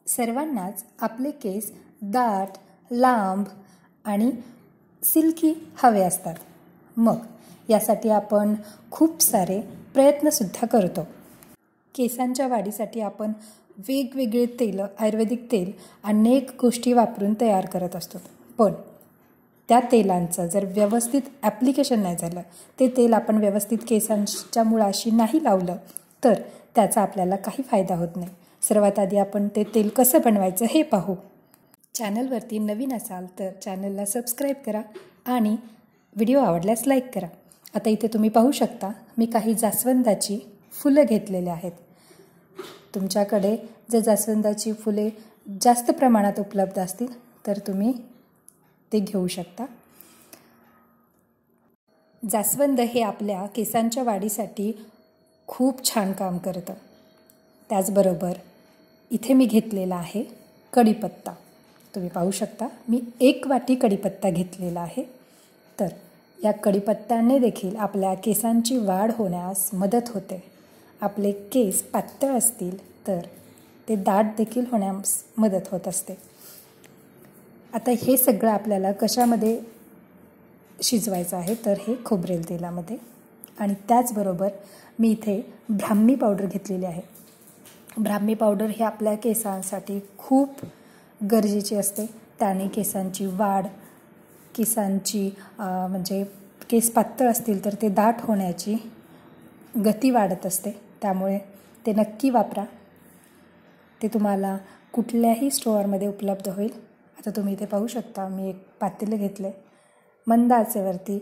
सर्वांनाच आपले केस दाट, लांब आणि सिल्की हवे असतात. मग यासाठी आपण खूप सारे प्रयत्नसुद्धा करतो. केसांच्या वाढीसाठी आपण वेगवेगळे तेल, आयुर्वेदिक तेल अनेक गोष्टी वापरून तयार करत असतो. पण त्या तेलांचं जर व्यवस्थित ॲप्लिकेशन नाही झालं, ते तेल आपण व्यवस्थित केसांच्या मुळाशी नाही लावलं तर त्याचा आपल्याला काही फायदा होत नाही. सर्वात आधी आपण ते तेल कसं बनवायचं हे पाहू. चॅनलवरती नवीन असाल तर चॅनलला सबस्क्राईब करा आणि व्हिडिओ आवडल्यास लाईक करा. आता इथे तुम्ही पाहू शकता मी काही जास्वंदाची फुलं घेतलेली आहेत. तुमच्याकडे जर जास्वंदाची फुले जास्त प्रमाणात उपलब्ध असतील तर तुम्ही ते घेऊ शकता. जास्वंद हे आपल्या केसांच्या वाढीसाठी खूप छान काम करतं. त्याचबरोबर इथे मी घेतलेला आहे कढीपत्ता. तुम्ही पाहू शकता मी 1 वाटी कढीपत्ता घेतलेला आहे. तर या कढीपत्त्याने देखील आपल्या केसांची वाढ होण्यास मदत होते. आपले केस पातळ असतील तर ते दाट देखील होण्यास मदत होत असते. आता हे सगळं आपल्याला कशामध्ये शिजवायचं आहे तर हे खोबरेल तेलामध्ये. आणि त्याचबरोबर मी इथे ब्राह्मी पावडर घेतलेली आहे. ब्राह्मी पावडर हे आपल्या केसांसाठी खूप गरजेची असते. त्याने केसांची वाढ, केसांची म्हणजे केस पातळ असतील तर ते दाट होण्याची गती वाढत असते. त्यामुळे ते नक्की वापरा. ते तुम्हाला कुठल्याही स्टोअरमध्ये उपलब्ध होईल. आता तुम्ही इथे पाहू शकता मी एक पातेलं घेतलं आहे. मंद आचेवरती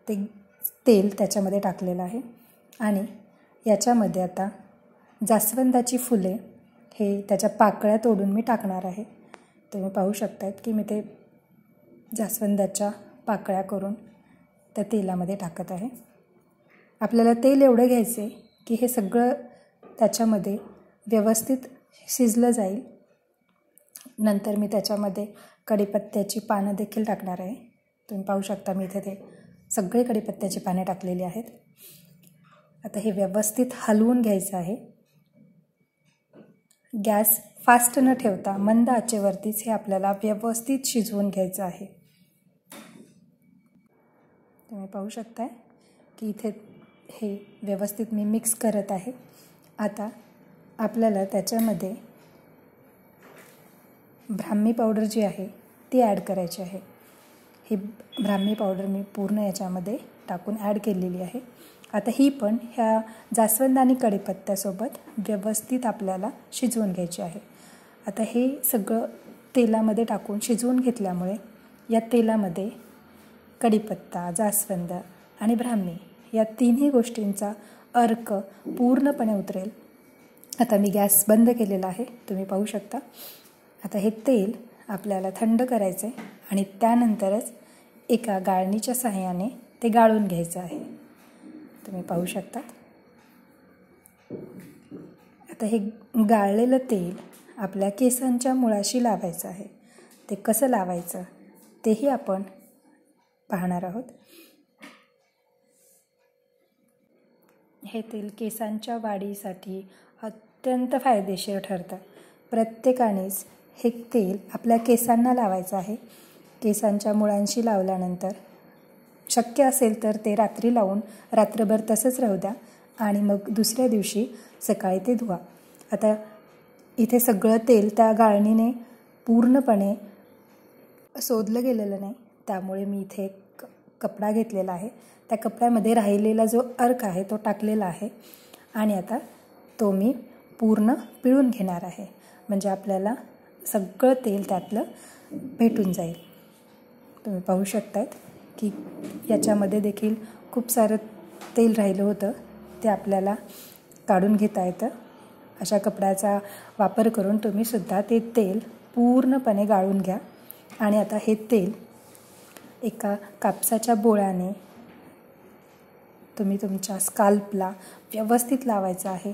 ते तेल त्याच्यामध्ये टाकलेलं आहे आणि याच्यामध्ये आता जास्वंदाची फुले हे त्याच्या पाकळ्या तोडून मी टाकणार आहे. तुम्ही पाहू शकतायत की मी ते जास्वंदाच्या पाकळ्या करून त्या तेलामध्ये टाकत आहे. आपल्याला तेल एवढं घ्यायचं आहे की हे सगळं त्याच्यामध्ये व्यवस्थित शिजलं जाईल. नंतर मी त्याच्यामध्ये कढीपत्त्याची पानं देखील टाकणार आहे. तुम्ही पाहू शकता मी इथे ते सगळे कढीपत्त्याची पाने टाकलेली आहेत. आता हे व्यवस्थित हलवून घ्यायचं आहे. गॅस फास्ट न ठेवता मंद आचेवरतीच हे आपल्याला व्यवस्थित शिजवून घ्यायचं आहे. तुम्ही पाहू शकताय की इथे हे व्यवस्थित मी मिक्स करत आहे. आता आपल्याला त्याच्यामध्ये ब्राह्मी पावडर जी आहे ती ॲड करायची आहे. ही ब्राह्मी पावडर मी पूर्ण याच्यामध्ये टाकून ॲड केलेली आहे. आता ही पण ह्या जास्वंद आणि कढीपत्त्यासोबत व्यवस्थित आपल्याला शिजवून घ्यायची आहे. आता हे सगळं तेलामध्ये टाकून शिजवून घेतल्यामुळे या तेलामध्ये कढीपत्ता, जास्वंद आणि ब्राह्मी या तिन्ही गोष्टींचा अर्क पूर्णपणे उतरेल. आता मी गॅस बंद केलेला आहे. तुम्ही पाहू शकता. आता हे तेल आपल्याला थंड करायचं आहे आणि त्यानंतरच एका गाळणीच्या सहाय्याने ते गाळून घ्यायचं आहे. तुम्ही पाहू शकता. आता हे गाळलेलं तेल आपल्या केसांच्या मुळाशी लावायचं आहे. ते कसं लावायचं तेही आपण पाहणार आहोत. हे तेल केसांच्या वाढीसाठी अत्यंत फायदेशीर ठरतं. प्रत्येकानेच हे तेल आपल्या केसांना लावायचं आहे. केसांच्या मुळांशी लावल्यानंतर शक्य असेल तर ते रात्री लावून रात्रभर तसंच राहू द्या आणि मग दुसऱ्या दिवशी सकाळी ते धुवा. आता इथे सगळं तेल त्या गाळणीने पूर्णपणे शोधलं गेलेलं नाही. त्यामुळे मी इथे एक कपडा घेतलेला आहे. त्या कपड्यामध्ये राहिलेला जो अर्क आहे तो टाकलेला आहे आणि आता तो मी पूर्ण पिळून घेणार आहे. म्हणजे आपल्याला सगळं तेल त्यातलं भेटून जाईल. तुम्ही पाहू शकतायत की याच्यामध्ये देखील खूप सारं तेल राहिलं होतं. ते आपल्याला काढून घेता येतं. अशा कपड्याचा वापर करून तुम्हीसुद्धा ते तेल पूर्णपणे गाळून घ्या. आणि आता हे तेल एका कापसाच्या बोळाने तुम्ही तुमच्या स्काल्पला व्यवस्थित लावायचं आहे.